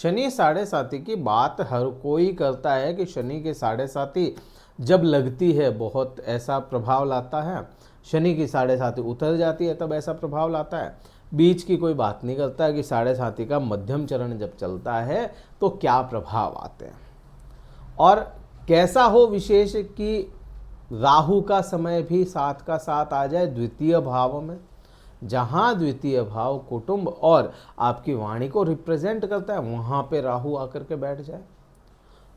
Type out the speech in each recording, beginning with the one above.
शनि साढ़े साथी की बात हर कोई करता है कि शनि के साढ़े साथी जब लगती है बहुत ऐसा प्रभाव लाता है, शनि की साढ़े साथी उतर जाती है तब ऐसा प्रभाव लाता है। बीच की कोई बात नहीं करता कि साढ़े साथी का मध्यम चरण जब चलता है तो क्या प्रभाव आते हैं और कैसा हो। विशेष कि राहु का समय भी साथ का साथ आ जाए द्वितीय भाव में, जहाँ द्वितीय भाव कुटुंब और आपकी वाणी को रिप्रेजेंट करता है, वहाँ पे राहु आकर के बैठ जाए।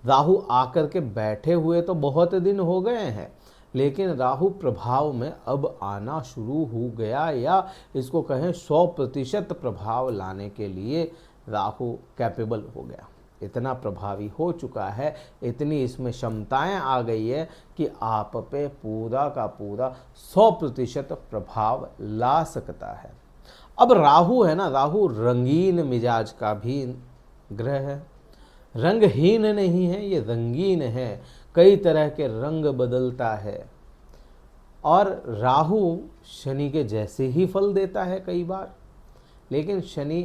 राहु आकर के बैठे हुए तो बहुत दिन हो गए हैं, लेकिन राहु प्रभाव में अब आना शुरू हो गया, या इसको कहें 100% प्रभाव लाने के लिए राहु कैपेबल हो गया। इतना प्रभावी हो चुका है, इतनी इसमें क्षमताएं आ गई है कि आप पे पूरा का पूरा 100% प्रभाव ला सकता है। अब राहु है ना, राहु रंगीन मिजाज का भी ग्रह है, रंगहीन नहीं है, ये रंगीन है, कई तरह के रंग बदलता है। और राहु शनि के जैसे ही फल देता है कई बार, लेकिन शनि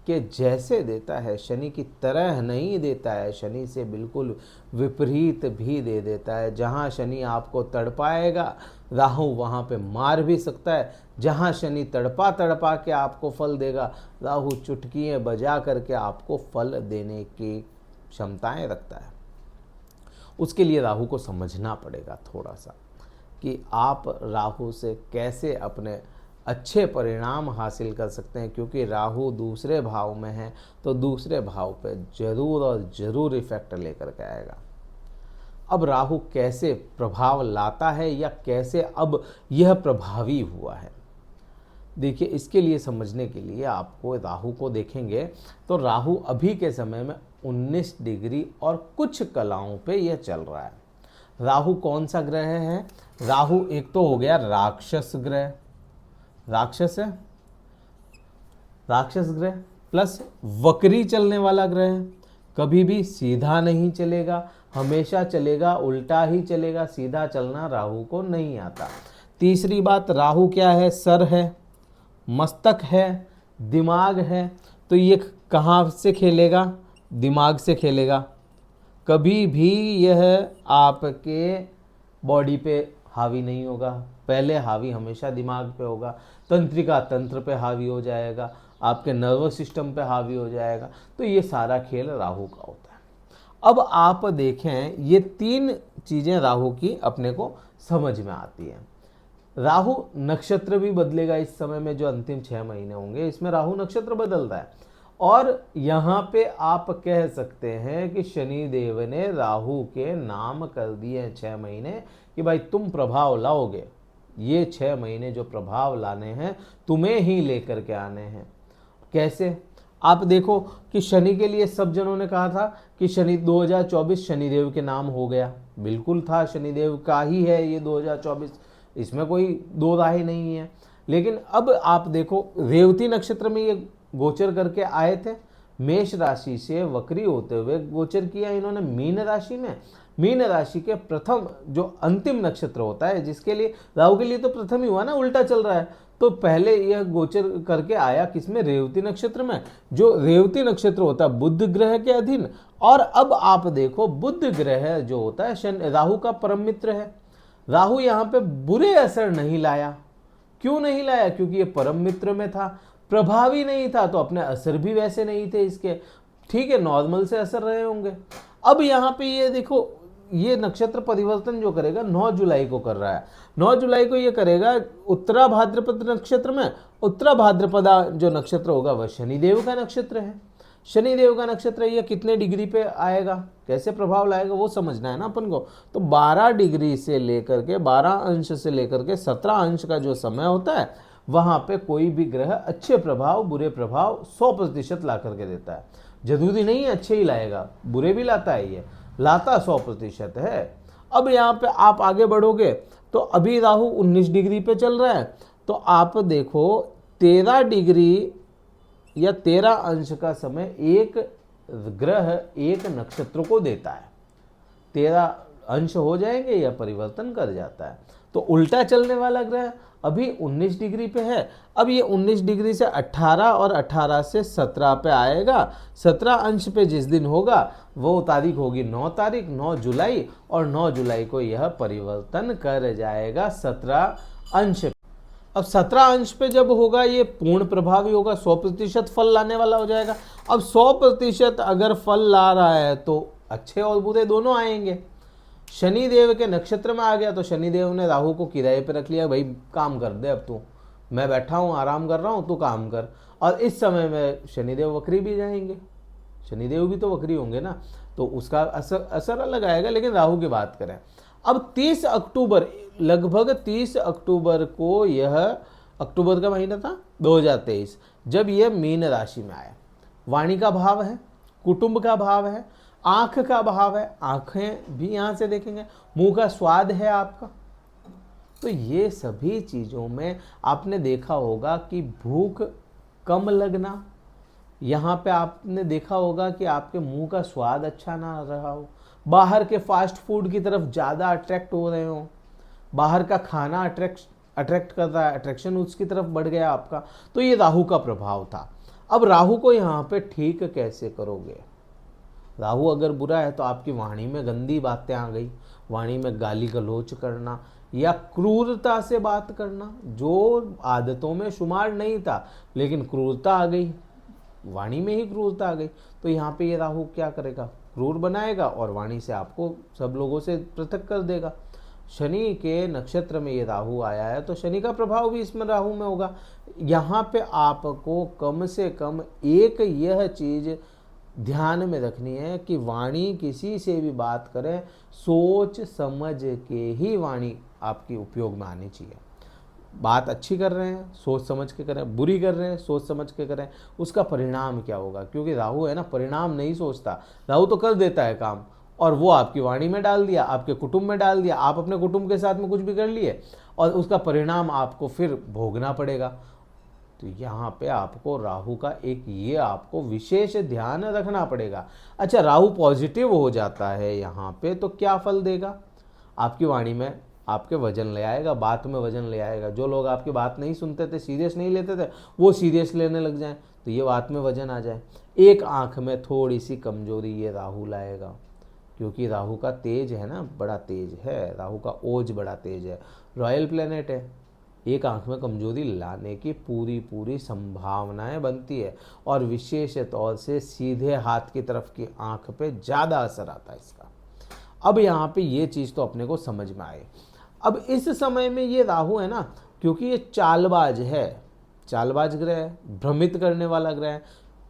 के जैसे देता है, शनि की तरह नहीं देता है, शनि से बिल्कुल विपरीत भी दे देता है। जहाँ शनि आपको तड़पाएगा, राहु वहाँ पे मार भी सकता है। जहाँ शनि तड़पा तड़पा के आपको फल देगा, राहु चुटकियाँ बजा करके आपको फल देने की क्षमताएं रखता है। उसके लिए राहु को समझना पड़ेगा थोड़ा सा कि आप राहु से कैसे अपने अच्छे परिणाम हासिल कर सकते हैं, क्योंकि राहु दूसरे भाव में है तो दूसरे भाव पे जरूर और जरूर इफेक्ट लेकर के आएगा। अब राहु कैसे प्रभाव लाता है या कैसे अब यह प्रभावी हुआ है, देखिए इसके लिए समझने के लिए आपको राहु को देखेंगे तो राहु अभी के समय में 19 डिग्री और कुछ कलाओं पे यह चल रहा है। राहु कौन सा ग्रह है? राहु एक तो हो गया राक्षस ग्रह, राक्षस है, राक्षस ग्रह प्लस वक्री चलने वाला ग्रह है। कभी भी सीधा नहीं चलेगा, हमेशा चलेगा उल्टा ही चलेगा, सीधा चलना राहु को नहीं आता। तीसरी बात, राहु क्या है? सर है, मस्तक है, दिमाग है। तो ये कहाँ से खेलेगा? दिमाग से खेलेगा। कभी भी यह आपके बॉडी पे हावी नहीं होगा, पहले हावी हमेशा दिमाग पे होगा। तंत्रिका तंत्र पे हावी हो जाएगा, आपके नर्वस सिस्टम पे हावी हो जाएगा। तो ये सारा खेल राहु का होता है। अब आप देखें, ये 3 चीज़ें राहु की अपने को समझ में आती हैं। राहु नक्षत्र भी बदलेगा इस समय में, जो अंतिम 6 महीने होंगे इसमें राहु नक्षत्र बदल रहा है। और यहाँ पे आप कह सकते हैं कि शनि देव ने राहु के नाम कर दिए 6 महीने कि भाई तुम प्रभाव लाओगे, ये 6 महीने जो प्रभाव लाने हैं तुम्हें ही लेकर के आने हैं। कैसे? आप देखो कि शनि के लिए सब जनों ने कहा था कि शनि 2024 शनिदेव के नाम हो गया, बिल्कुल था, शनिदेव का ही है ये 2024, इसमें कोई दो राय नहीं है। लेकिन अब आप देखो, रेवती नक्षत्र में ये गोचर करके आए थे, मेष राशि से वक्री होते हुए गोचर किया इन्होंने मीन राशि में। मीन राशि के प्रथम जो अंतिम नक्षत्र होता है, जिसके लिए राहु के लिए तो प्रथम ही हुआ ना, उल्टा चल रहा है। तो पहले यह गोचर करके आया किसमें? रेवती नक्षत्र में, जो रेवती नक्षत्र होता है बुध ग्रह के अधीन। और अब आप देखो, बुध ग्रह जो होता है राहु का परम मित्र है। राहु यहाँ पे बुरे असर नहीं लाया। क्यों नहीं लाया? क्योंकि ये परम मित्र में था, प्रभावी नहीं था, तो अपने असर भी वैसे नहीं थे इसके, ठीक है, नॉर्मल से असर रहे होंगे। अब यहाँ पे ये देखो, ये नक्षत्र परिवर्तन जो करेगा 9 जुलाई को कर रहा है। 9 जुलाई को ये करेगा उत्तरा भाद्रपद नक्षत्र में। उत्तरा भाद्रपदा जो नक्षत्र होगा वह शनिदेव का नक्षत्र है। शनिदेव का नक्षत्र ये कितने डिग्री पे आएगा, कैसे प्रभाव लाएगा, वो समझना है ना अपन को। तो 12 डिग्री से लेकर के 12 अंश से लेकर के 17 अंश का जो समय होता है, वहाँ पे कोई भी ग्रह अच्छे प्रभाव बुरे प्रभाव 100% ला करके देता है। जरूरी नहीं है अच्छे ही लाएगा, बुरे भी लाता है, ये लाता 100% है। अब यहाँ पे आप आगे बढ़ोगे तो अभी राहु 19 डिग्री पे चल रहा है, तो आप देखो 13 डिग्री या 13 अंश का समय एक ग्रह एक नक्षत्र को देता है। 13 अंश हो जाएंगे या परिवर्तन कर जाता है। तो उल्टा चलने वाला ग्रह अभी 19 डिग्री पे है। अब ये 19 डिग्री से 18 और 18 से 17 पे आएगा। 17 अंश पे जिस दिन होगा वो तारीख होगी 9 तारीख, 9 जुलाई, और 9 जुलाई को यह परिवर्तन कर जाएगा 17 अंश। अब 17 अंश पे जब होगा ये पूर्ण प्रभावी होगा, 100% फल लाने वाला हो जाएगा। अब 100% अगर फल ला रहा है तो अच्छे और बुरे दोनों आएंगे। शनि देव के नक्षत्र में आ गया तो शनि देव ने राहु को किराए पे रख लिया, भाई काम कर दे, अब तू, मैं बैठा हूँ आराम कर रहा हूँ, तू काम कर। और इस समय में शनिदेव वक्री भी जाएंगे, शनिदेव भी तो वक्री होंगे ना, तो उसका असर अलग आएगा। लेकिन राहु की बात करें, अब 30 अक्टूबर, लगभग 30 अक्टूबर को, यह अक्टूबर का महीना था 2023, जब यह मीन राशि में आया, वाणी का भाव है, कुटुंब का भाव है, आंख का भाव है, आंखें भी यहां से देखेंगे, मुंह का स्वाद है आपका। तो ये सभी चीजों में आपने देखा होगा कि भूख कम लगना, यहाँ पे आपने देखा होगा कि आपके मुंह का स्वाद अच्छा ना रहा हो, बाहर के फास्ट फूड की तरफ ज़्यादा अट्रैक्ट हो रहे हो, बाहर का खाना अट्रैक्ट कर रहा है, अट्रैक्शन उसकी तरफ बढ़ गया आपका। तो ये राहु का प्रभाव था। अब राहु को यहाँ पे ठीक कैसे करोगे? राहु अगर बुरा है तो आपकी वाणी में गंदी बातें आ गई, वाणी में गाली गलौच करना या क्रूरता से बात करना, जो आदतों में शुमार नहीं था, लेकिन क्रूरता आ गई, वाणी में ही क्रूरता आ गई। तो यहाँ पे ये राहु क्या करेगा? क्रूर बनाएगा और वाणी से आपको सब लोगों से पृथक कर देगा। शनि के नक्षत्र में ये राहु आया है तो शनि का प्रभाव भी इसमें राहु में होगा। यहाँ पे आपको कम से कम एक यह चीज ध्यान में रखनी है कि वाणी किसी से भी बात करें, सोच समझ के ही वाणी आपकी उपयोग में आनी चाहिए। बात अच्छी कर रहे हैं सोच समझ के करें, बुरी कर रहे हैं सोच समझ के करें, उसका परिणाम क्या होगा? क्योंकि राहु है ना, परिणाम नहीं सोचता। राहु तो कर देता है काम और वो आपकी वाणी में डाल दिया, आपके कुटुंब में डाल दिया, आप अपने कुटुंब के साथ में कुछ भी कर लिए और उसका परिणाम आपको फिर भोगना पड़ेगा। तो यहाँ पे आपको राहु का एक ये आपको विशेष ध्यान रखना पड़ेगा। अच्छा, राहु पॉजिटिव हो जाता है यहाँ पे तो क्या फल देगा? आपकी वाणी में आपके वजन ले आएगा, बात में वजन ले आएगा। जो लोग आपकी बात नहीं सुनते थे, सीरियस नहीं लेते थे, वो सीरियस लेने लग जाएं तो ये बात में वजन आ जाए। एक आंख में थोड़ी सी कमजोरी ये राहु लाएगा, क्योंकि राहु का तेज है ना, बड़ा तेज है, राहु का ओज बड़ा तेज है, रॉयल प्लेनेट है। एक आंख में कमजोरी लाने की पूरी संभावनाएं बनती है और विशेष तौर से सीधे हाथ की तरफ की आंख पे ज़्यादा असर आता है इसका। अब यहाँ पे ये चीज़ तो अपने को समझ में आए। अब इस समय में ये राहु है ना, क्योंकि ये चालबाज है, चालबाज ग्रह है, भ्रमित करने वाला ग्रह है,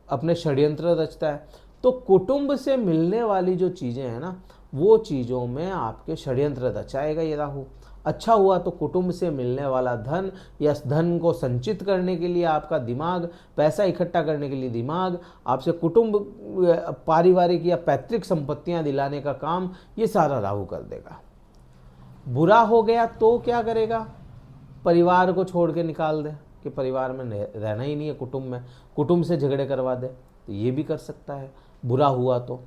अपने षड्यंत्र रचता है, तो कुटुंब से मिलने वाली जो चीज़ें हैं ना, वो चीज़ों में आपके षड्यंत्र रचाएगा ये राहु। अच्छा हुआ तो कुटुंब से मिलने वाला धन या धन को संचित करने के लिए आपका दिमाग, पैसा इकट्ठा करने के लिए दिमाग, आपसे कुटुंब, पारिवारिक या पैतृक संपत्तियां दिलाने का काम ये सारा राहु कर देगा। बुरा हो गया तो क्या करेगा? परिवार को छोड़ के निकाल दे कि परिवार में रहना ही नहीं है, कुटुंब से झगड़े करवा दे, तो ये भी कर सकता है बुरा हुआ तो।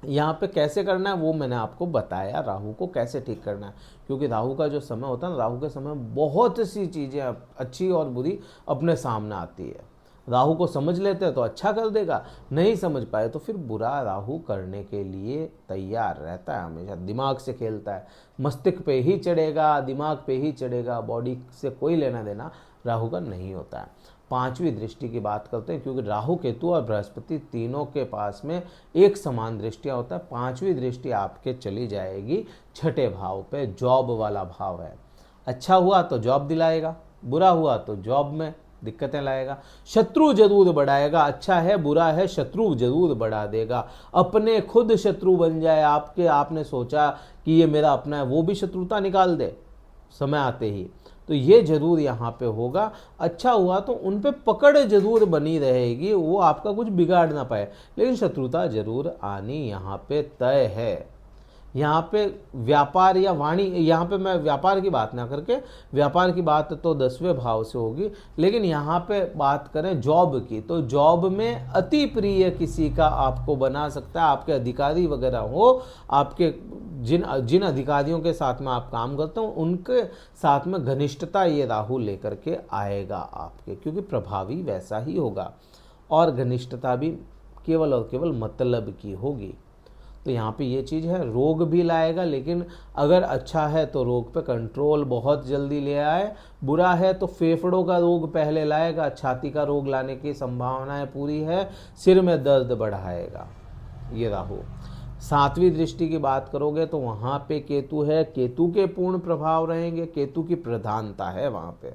यहाँ पे कैसे करना है वो मैंने आपको बताया, राहु को कैसे ठीक करना है। क्योंकि राहु का जो समय होता है ना, राहु के समय बहुत सी चीज़ें अच्छी और बुरी अपने सामने आती है। राहु को समझ लेते हैं तो अच्छा कर देगा, नहीं समझ पाए तो फिर बुरा राहु करने के लिए तैयार रहता है, हमेशा दिमाग से खेलता है, मस्तिष्क पे ही चढ़ेगा, दिमाग पे ही चढ़ेगा, बॉडी से कोई लेना देना राहु का नहीं होता है। पांचवी दृष्टि की बात करते हैं, क्योंकि राहु केतु और बृहस्पति तीनों के पास में एक समान दृष्टियां होता है। पांचवी दृष्टि आपके चली जाएगी छठे भाव पे, जॉब वाला भाव है। अच्छा हुआ तो जॉब दिलाएगा, बुरा हुआ तो जॉब में दिक्कतें लाएगा, शत्रु जरूर बढ़ाएगा। अच्छा है बुरा है, शत्रु जरूर बढ़ा देगा, अपने खुद शत्रु बन जाए आपके, आपने सोचा कि ये मेरा अपना है, वो भी शत्रुता निकाल दे समय आते ही, तो ये जरूर यहाँ पे होगा। अच्छा हुआ तो उन पे पकड़ जरूर बनी रहेगी, वो आपका कुछ बिगाड़ ना पाए, लेकिन शत्रुता जरूर आनी यहाँ पे तय है। यहाँ पे व्यापार या वाणी, यहाँ पे मैं व्यापार की बात ना करके, व्यापार की बात तो 10वें भाव से होगी, लेकिन यहाँ पे बात करें जॉब की, तो जॉब में अति प्रिय किसी का आपको बना सकता है, आपके अधिकारी वगैरह हो, आपके जिन अधिकारियों के साथ में आप काम करते हो उनके साथ में घनिष्ठता ये राहु लेकर के आएगा आपके, क्योंकि प्रभावी वैसा ही होगा और घनिष्ठता भी केवल और केवल मतलब की होगी। तो यहाँ पे ये चीज़ है, रोग भी लाएगा, लेकिन अगर अच्छा है तो रोग पे कंट्रोल बहुत जल्दी ले आए, बुरा है तो फेफड़ों का रोग पहले लाएगा, छाती का रोग लाने की संभावनाएं पूरी है, सिर में दर्द बढ़ाएगा ये राहु। 7वीं दृष्टि की बात करोगे तो वहाँ पे केतु है, केतु के पूर्ण प्रभाव रहेंगे, केतु की प्रधानता है वहाँ पे,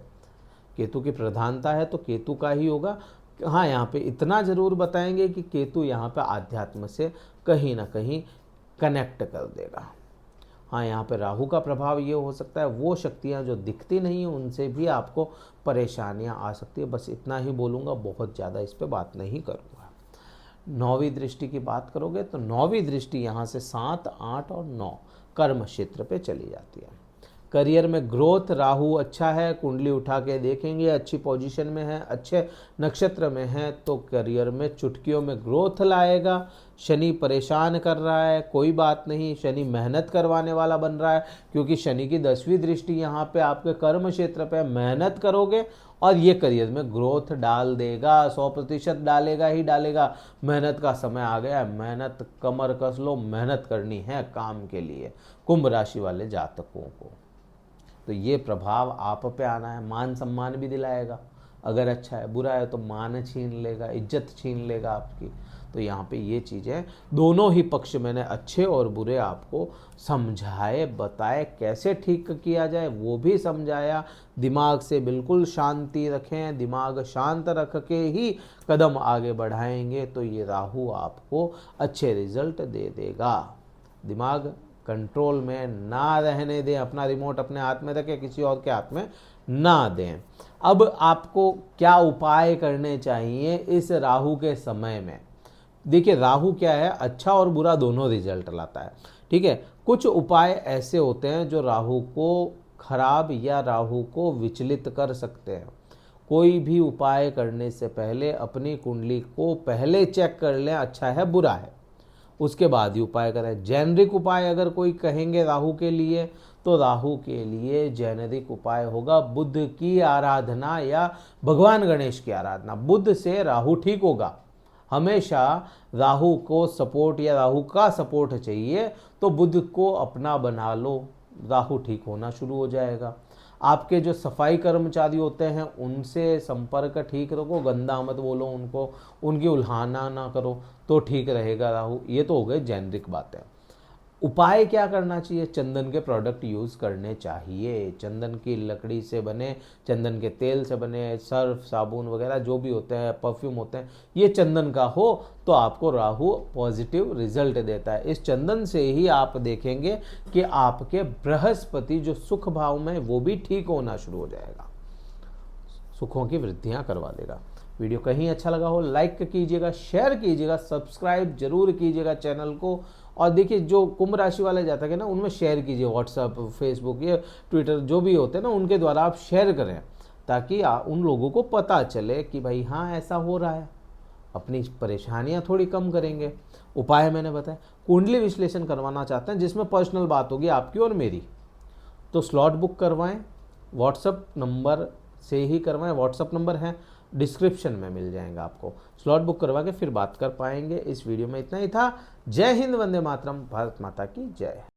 केतु की प्रधानता है तो केतु का ही होगा। हाँ, यहाँ पे इतना जरूर बताएंगे कि केतु यहाँ पे आध्यात्म से कहीं ना कहीं कनेक्ट कर देगा। हाँ, यहाँ पे राहु का प्रभाव ये हो सकता है, वो शक्तियाँ जो दिखती नहीं हैं उनसे भी आपको परेशानियाँ आ सकती है। बस इतना ही बोलूँगा, बहुत ज़्यादा इस पर बात नहीं करूँगा। 9वीं दृष्टि की बात करोगे तो 9वीं दृष्टि यहाँ से 7, 8 और 9 कर्म क्षेत्र पे चली जाती है। करियर में ग्रोथ, राहु अच्छा है, कुंडली उठा के देखेंगे अच्छी पोजीशन में है, अच्छे नक्षत्र में है तो करियर में चुटकियों में ग्रोथ लाएगा। शनि परेशान कर रहा है, कोई बात नहीं, शनि मेहनत करवाने वाला बन रहा है, क्योंकि शनि की 10वीं दृष्टि यहाँ पे आपके कर्म क्षेत्र पे, मेहनत करोगे और ये करियर में ग्रोथ डाल देगा, 100% डालेगा ही डालेगा। मेहनत का समय आ गया है, मेहनत कमर कस लो, मेहनत करनी है काम के लिए कुंभ राशि वाले जातकों को। तो ये प्रभाव आप पे आना है, मान सम्मान भी दिलाएगा, अगर अच्छा है, बुरा है तो मान छीन लेगा, इज्जत छीन लेगा आपकी। तो यहाँ पे ये चीज़ें दोनों ही पक्ष मैंने अच्छे और बुरे आपको समझाए, बताए, कैसे ठीक किया जाए वो भी समझाया। दिमाग से बिल्कुल शांति रखें, दिमाग शांत रख के ही कदम आगे बढ़ाएंगे तो ये राहु आपको अच्छे रिजल्ट दे देगा। दिमाग कंट्रोल में ना रहने दें, अपना रिमोट अपने हाथ में रखें, किसी और के हाथ में ना दें। अब आपको क्या उपाय करने चाहिए इस राहु के समय में? देखिए, राहु क्या है, अच्छा और बुरा दोनों रिजल्ट लाता है, ठीक है। कुछ उपाय ऐसे होते हैं जो राहु को खराब या राहु को विचलित कर सकते हैं। कोई भी उपाय करने से पहले अपनी कुंडली को पहले चेक कर लें, अच्छा है बुरा है, उसके बाद ही उपाय करें। जेनरिक उपाय अगर कोई कहेंगे राहु के लिए तो राहु के लिए जेनरिक उपाय होगा बुध की आराधना या भगवान गणेश की आराधना। बुध से राहु ठीक होगा। हमेशा राहु को सपोर्ट या राहु का सपोर्ट चाहिए तो बुध को अपना बना लो, राहु ठीक होना शुरू हो जाएगा। आपके जो सफाई कर्मचारी होते हैं उनसे संपर्क ठीक रखो, गंदा मत बोलो उनको, उनकी उल्हाना ना करो तो ठीक रहेगा राहु। ये तो हो गए जेनरिक बातें। उपाय क्या करना चाहिए? चंदन के प्रोडक्ट यूज़ करने चाहिए। चंदन की लकड़ी से बने, चंदन के तेल से बने, सर्फ साबुन वगैरह जो भी होते हैं, परफ्यूम होते हैं, ये चंदन का हो तो आपको राहु पॉजिटिव रिजल्ट देता है। इस चंदन से ही आप देखेंगे कि आपके बृहस्पति जो सुख भाव में वो भी ठीक होना शुरू हो जाएगा, सुखों की वृद्धियां करवा देगा। वीडियो कहीं अच्छा लगा हो लाइक कीजिएगा, शेयर कीजिएगा, सब्सक्राइब जरूर कीजिएगा चैनल को। और देखिए, जो कुंभ राशि वाले जातक है ना, उनमें शेयर कीजिए, व्हाट्सएप, फेसबुक, ये ट्विटर जो भी होते हैं ना, उनके द्वारा आप शेयर करें ताकि उन लोगों को पता चले कि भाई हाँ ऐसा हो रहा है, अपनी परेशानियां थोड़ी कम करेंगे। उपाय मैंने बताया। कुंडली विश्लेषण करवाना चाहते हैं जिसमें पर्सनल बात होगी आपकी और मेरी, तो स्लॉट बुक करवाएं, व्हाट्सएप नंबर से ही करवाएं। व्हाट्सएप नंबर है डिस्क्रिप्शन में मिल जाएगा आपको। स्लॉट बुक करवा के फिर बात कर पाएंगे। इस वीडियो में इतना ही था। जय हिंद, वंदे मातरम, भारत माता की जय।